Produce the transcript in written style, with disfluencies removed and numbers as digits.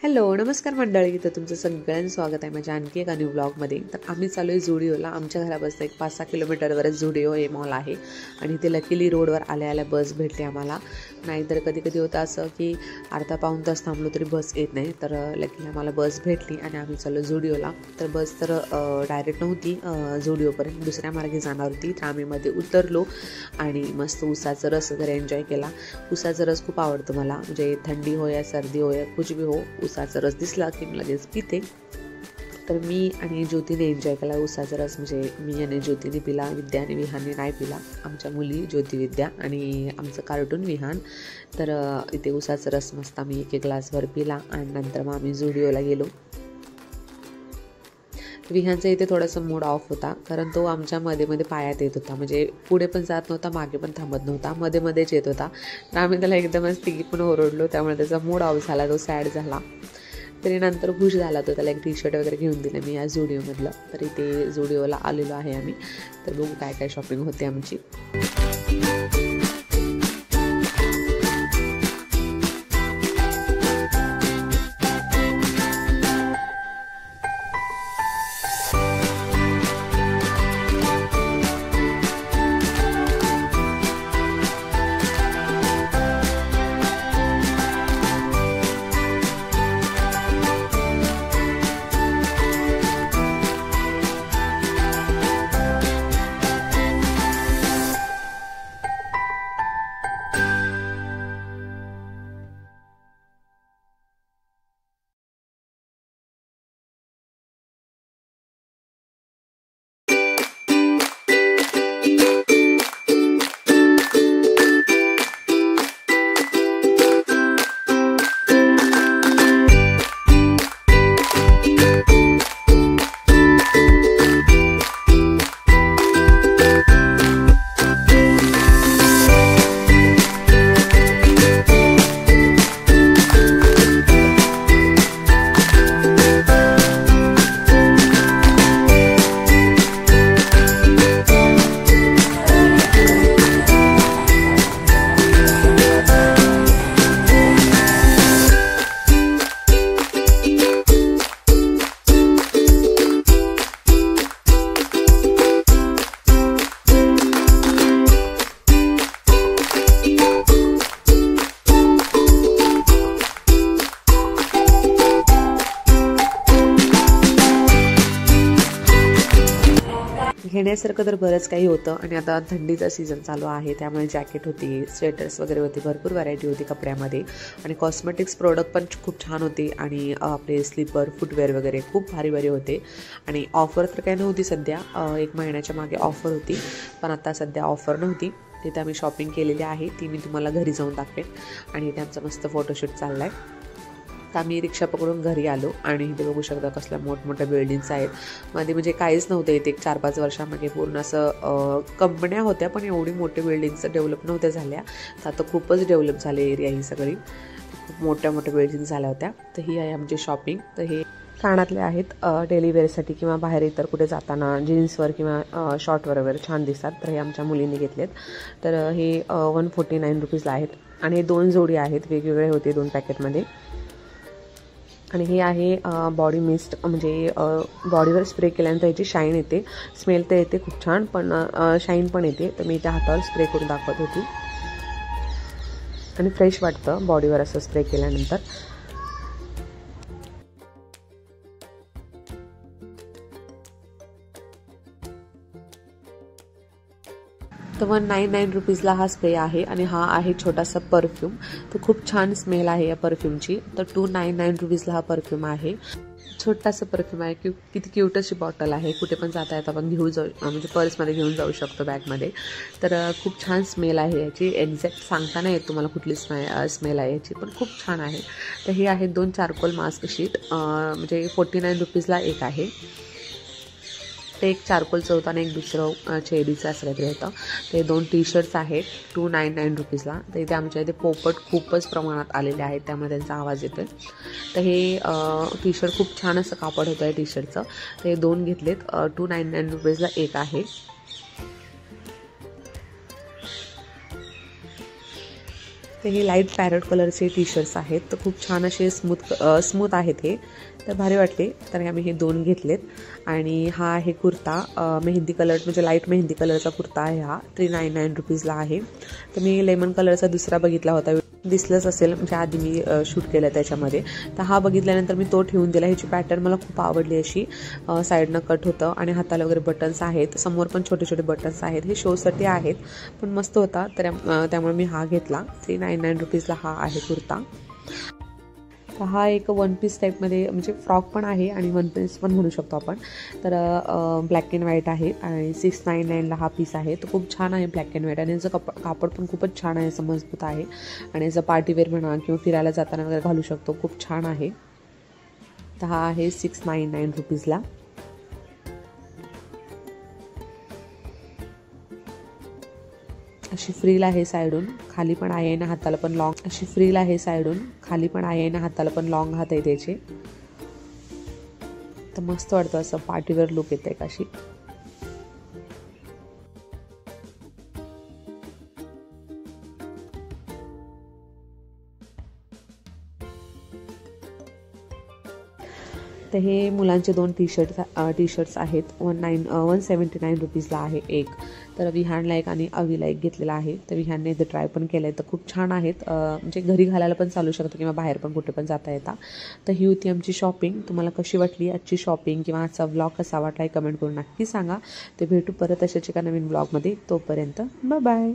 Hello नमस्कार मंडळी, तर तुमचं सगळ्यांचं स्वागत आहे माझ्या आणखी एका न्यू ब्लॉगमध्ये। तर आम्ही चालू आहे झुडिओला। आमच्या घरापासून एक 5-6 किलोमीटरवरच झुडिओ हे मॉल आहे आणि ते लकीली रोडवर आल्या बस भेटली आम्हाला। नाहीतर कधी कधी होतं असं की अर्धा पाऊण तास थांबलो तरी बस येत नाही, तर लकीली आम्हाला बस भेटली आणि आम्ही चाललो झुडिओला। तर बस तर डायरेक्ट नव्हती झुडिओपर्यंत, दुसऱ्या मार्गे जाणार होती। तर आम्ही मध्ये उतरलो आणि मस्त उसाचा रस वगैरे एन्जॉय केला। उसाचा रस खूप आवडतो मला, म्हणजे थंडी हो या सर्दी हो या कुछ भी हो, उसाचा रस दिसला की मी लगेच पिते। तर मी आणि ज्योतीने एन्जॉय केला उसाचा रस, म्हणजे मी आणि ज्योतीने पिला, विद्या आणि विहानने नाही पिला। आमच्या मुली ज्योती विद्या आणि आमचं कार्टून विहान। तर इथे उसाचा रस मस्त आम्ही एक ग्लासभर पिला आणि नंतर मग आम्ही झुडिओला गेलो। विहानचा इथे थोडासा मूड ऑफ होता, कारण तो आमच्या मध्ये पायात येत होता, म्हणजे पुढे पण जात नव्हता मागे पण थांबत नव्हता, मध्येच येत होता। तर आम्ही त्याला एकदमच तिघी पण ओरडलो, त्यामुळे त्याचा मूड ऑफ झाला, तो सॅड झाला। तरी नंतर खुश झाला तो, त्याला एक टी-शर्ट वगैरे घेऊन दिलं मी या झुडिओमधलं। तर इथे झुडिओला आलेलो आहे आम्ही, तर बघू काय काय शॉपिंग होते आमची। घेण्यासारखं तर बरंच काही होतं आणि आता थंडीचा सीझन चालू आहे, त्यामुळे जॅकेट होती, स्वेटर्स वगैरे होती, भरपूर व्हरायटी होती कपड्यामध्ये। आणि कॉस्मेटिक्स प्रोडक्ट पण खूप छान होते आणि आपले स्लीपर फुटवेअर वगैरे खूप भारी होते। आणि ऑफर तर काही नव्हती सध्या, 1 महिन्याच्या मागे ऑफर होती, पण आता सध्या ऑफर नव्हती। तिथे आम्ही शॉपिंग केलेली आहे, ती मी तुम्हाला घरी जाऊन दाखवेन। आणि इथे आमचा मस्त फोटोशूट चालला आहे। तर आम्ही रिक्षा पकडून घरी आलो आणि इथे बघू शकता कसल्या मोठमोठ्या बिल्डिंग्स आहेत। मध्ये म्हणजे काहीच नव्हतं इथे, 4-5 वर्षामागे पूर्ण असं कंपन्या होत्या, पण एवढी मोठी बिल्डिंग्स डेव्हलप नव्हत्या झाल्या। तर आता खूपच डेव्हलप झाले एरिया ही सगळी, खूप मोठ्या बिल्डिंग झाल्या होत्या। तर ही आहे आमची शॉपिंग। तर हे कानातले आहेत डेली वेअरसाठी किंवा बाहेर इतर कुठे जाताना जीन्सवर किंवा शॉर्टवर वगैरे छान दिसतात, तर हे आमच्या मुलींनी घेतलेत। तर हे 149 रुपीजला आहेत आणि हे 2 जोडी आहेत, वेगवेगळे होते 2 पॅकेटमध्ये। आणि हे आहे बॉडी मिस्ट, म्हणजे बॉडीवर स्प्रे केल्यानंतर याची शाईन येते, स्मेल तर येते खूप छान, पण शाईन पण येते। तर मी त्या हातावर स्प्रे करून दाखवत होती आणि फ्रेश वाटतं बॉडीवर असं स्प्रे केल्यानंतर। तर 199 रुपीजला हा स्प्रे आहे आणि हा आहे छोटासा परफ्यूम। तर खूप छान स्मेल आहे या परफ्यूमची। तर 299 रुपीजला हा परफ्यूम आहे, छोटासा परफ्यूम आहे। किती क्यूट अशी बॉटल आहे, कुठे पण जाता येता आपण घेऊन जाऊ, म्हणजे पर्समध्ये घेऊन जाऊ शकतो, बॅगमध्ये। तर खूप छान स्मेल आहे याची, एक्झॅक्ट सांगता नाही येत तुम्हाला कुठली स्मेल आहे याची, पण खूप छान आहे। तर हे आहे 2 चारकोल मास्क शीट, म्हणजे 49 रुपीजला एक आहे। ते एक चारकोलचं होतं आणि एक दुसरं चेरीचं असं काहीतरी होतं। ते 2 टी-शर्ट्स आहेत 299 रुपीजला। तर इथे आमच्या इथे पोपट खूपच प्रमाणात आलेले आहेत, त्यामुळे त्यांचा आवाज येतोय। तर हे टी-शर्ट खूप छान असं कापड होतं आहे टी-शर्टचं। ते 2 घेतलेत, 299 रुपीजला एक आहे। तर हे लाईट पॅरट कलरचे टी शर्ट्स आहेत, तर खूप छान असे स्मूथ आहेत हे, तर भारी वाटले. तर आम्ही हे 2 घेतलेत. आणि हा आहे कुर्ता, मेहंदी कलर म्हणजे लाईट मेहंदी कलरचा कुर्ता आहे हा, 399 रुपीजला आहे. तर मी लेमन कलरचा दुसरा बघितला होता, दिसलंच असेल म्हणजे आधी मी शूट केलं त्याच्यामध्ये. तर हा बघितल्यानंतर मी तो ठेवून दिला. ह्याची पॅटर्न मला खूप आवडली, अशी साईडनं कट होतं आणि हाताला वगैरे बटन्स आहेत, समोर पण छोटे छोटे बटन्स आहेत. हे शोसाठी आहेत पण मस्त होता, तर त्यामुळे मी हा घेतला. 399 रुपीजला हा आहे कुर्ता. तर हा एक वन पीस टाईपमध्ये म्हणजे फ्रॉक पण आहे आणि वन पीस पण म्हणू शकतो आपण. तर ब्लॅक अँड व्हाईट आहे आणि 699ला हा पीस आहे. तो खूप छान आहे ब्लॅक अँड व्हाईट, आणि याचं कापड पण खूपच छान आहे, असं मजबूत आहे. आणि याचं पार्टीवेअर म्हणा किंवा फिरायला जाताना वगैरे घालू शकतो, खूप छान आहे. तर हा आहे 699 रुपीजला. अशी फ्रील आहे साईडून, खाली पण आहे ना हाताला पण लॉंग, अशी फ्रील आहे साईडून, खाली पण आहे ना हाताला पण लॉंग हात आहे त्याचे. तर मस्त वाटतं, असं पार्टीवेअर लुक येते कशी. तर हे मुलांचे 2 टी शर्ट्स आहेत. 179 रुपीजला आहे एक. तर विहानला एक आणि अवीला एक घेतलेला आहे. तर विहानने इथे ट्राय पण केलं आहे, तर खूप छान आहेत. म्हणजे घरी घालायला पण चालू शकतं किंवा बाहेर पण कुठे पण जाता येता. तर ही होती आमची शॉपिंग. तुम्हाला कशी वाटली आजची शॉपिंग किंवा आजचा व्लॉग कसा वाटला हे कमेंट करून नक्की सांगा. ते भेटू परत अशाच एका नवीन व्लॉगमध्ये. तोपर्यंत बाय बाय.